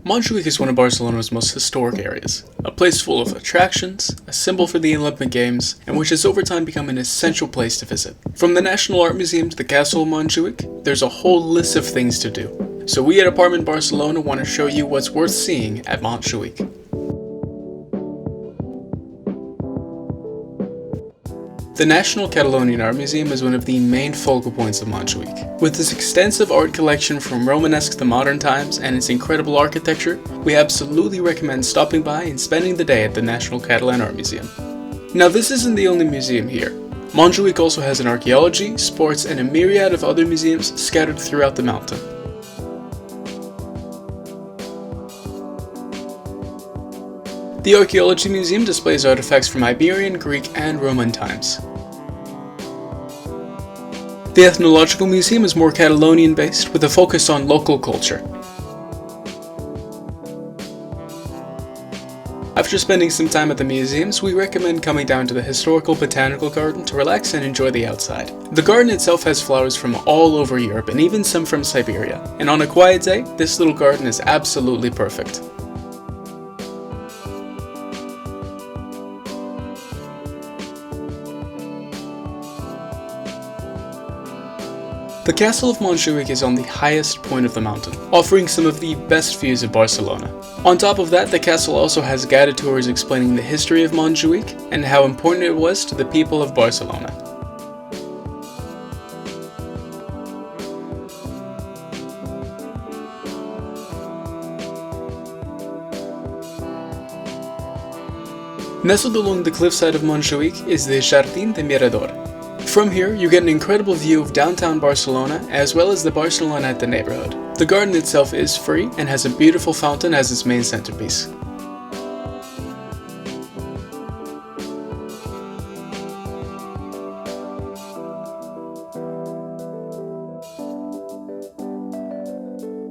Montjuïc is one of Barcelona's most historic areas, a place full of attractions, a symbol for the Olympic Games, and which has over time become an essential place to visit. From the National Art Museum to the Castle of Montjuïc, there's a whole list of things to do. So we at Apartment Barcelona want to show you what's worth seeing at Montjuïc. The National Catalonian Art Museum is one of the main focal points of Montjuïc. With its extensive art collection from Romanesque to modern times and its incredible architecture, we absolutely recommend stopping by and spending the day at the National Catalan Art Museum. Now this isn't the only museum here. Montjuïc also has an archaeology, sports, and a myriad of other museums scattered throughout the mountain. The Archaeology Museum displays artifacts from Iberian, Greek, and Roman times. The Ethnological Museum is more Catalonian-based, with a focus on local culture. After spending some time at the museums, we recommend coming down to the historical Botanical Garden to relax and enjoy the outside. The garden itself has flowers from all over Europe and even some from Siberia, and on a quiet day, this little garden is absolutely perfect. The Castle of Montjuïc is on the highest point of the mountain, offering some of the best views of Barcelona. On top of that, the castle also has guided tours explaining the history of Montjuïc and how important it was to the people of Barcelona. Nestled along the cliffside of Montjuïc is the Jardín de Mirador. From here, you get an incredible view of downtown Barcelona, as well as the Barceloneta neighborhood. The garden itself is free and has a beautiful fountain as its main centerpiece.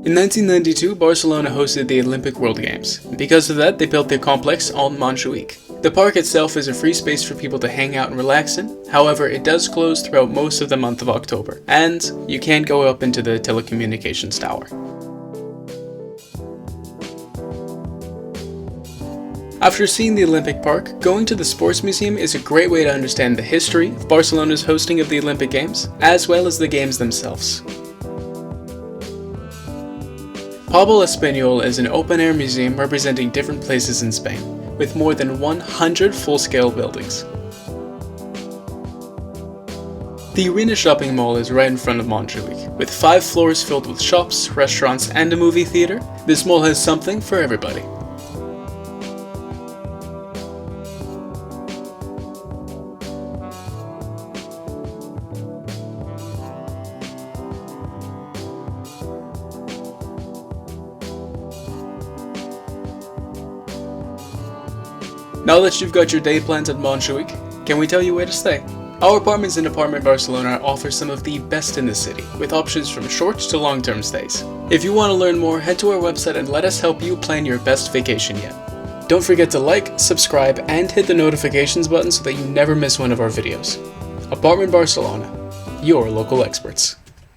In 1992, Barcelona hosted the Olympic World Games. Because of that, they built their complex on Montjuïc. The park itself is a free space for people to hang out and relax in, however it does close throughout most of the month of October, and you can't go up into the telecommunications tower. After seeing the Olympic Park, going to the Sports Museum is a great way to understand the history of Barcelona's hosting of the Olympic Games, as well as the games themselves. Pablo Espanyol is an open-air museum representing different places in Spain, with more than 100 full-scale buildings. The Arena shopping mall is right in front of Montjuïc, with 5 floors filled with shops, restaurants, and a movie theater. This mall has something for everybody. Now that you've got your day planned at Montjuïc, can we tell you where to stay? Our apartments in Apartment Barcelona offer some of the best in the city, with options from short to long-term stays. If you want to learn more, head to our website and let us help you plan your best vacation yet. Don't forget to like, subscribe, and hit the notifications button so that you never miss one of our videos. Apartment Barcelona, your local experts.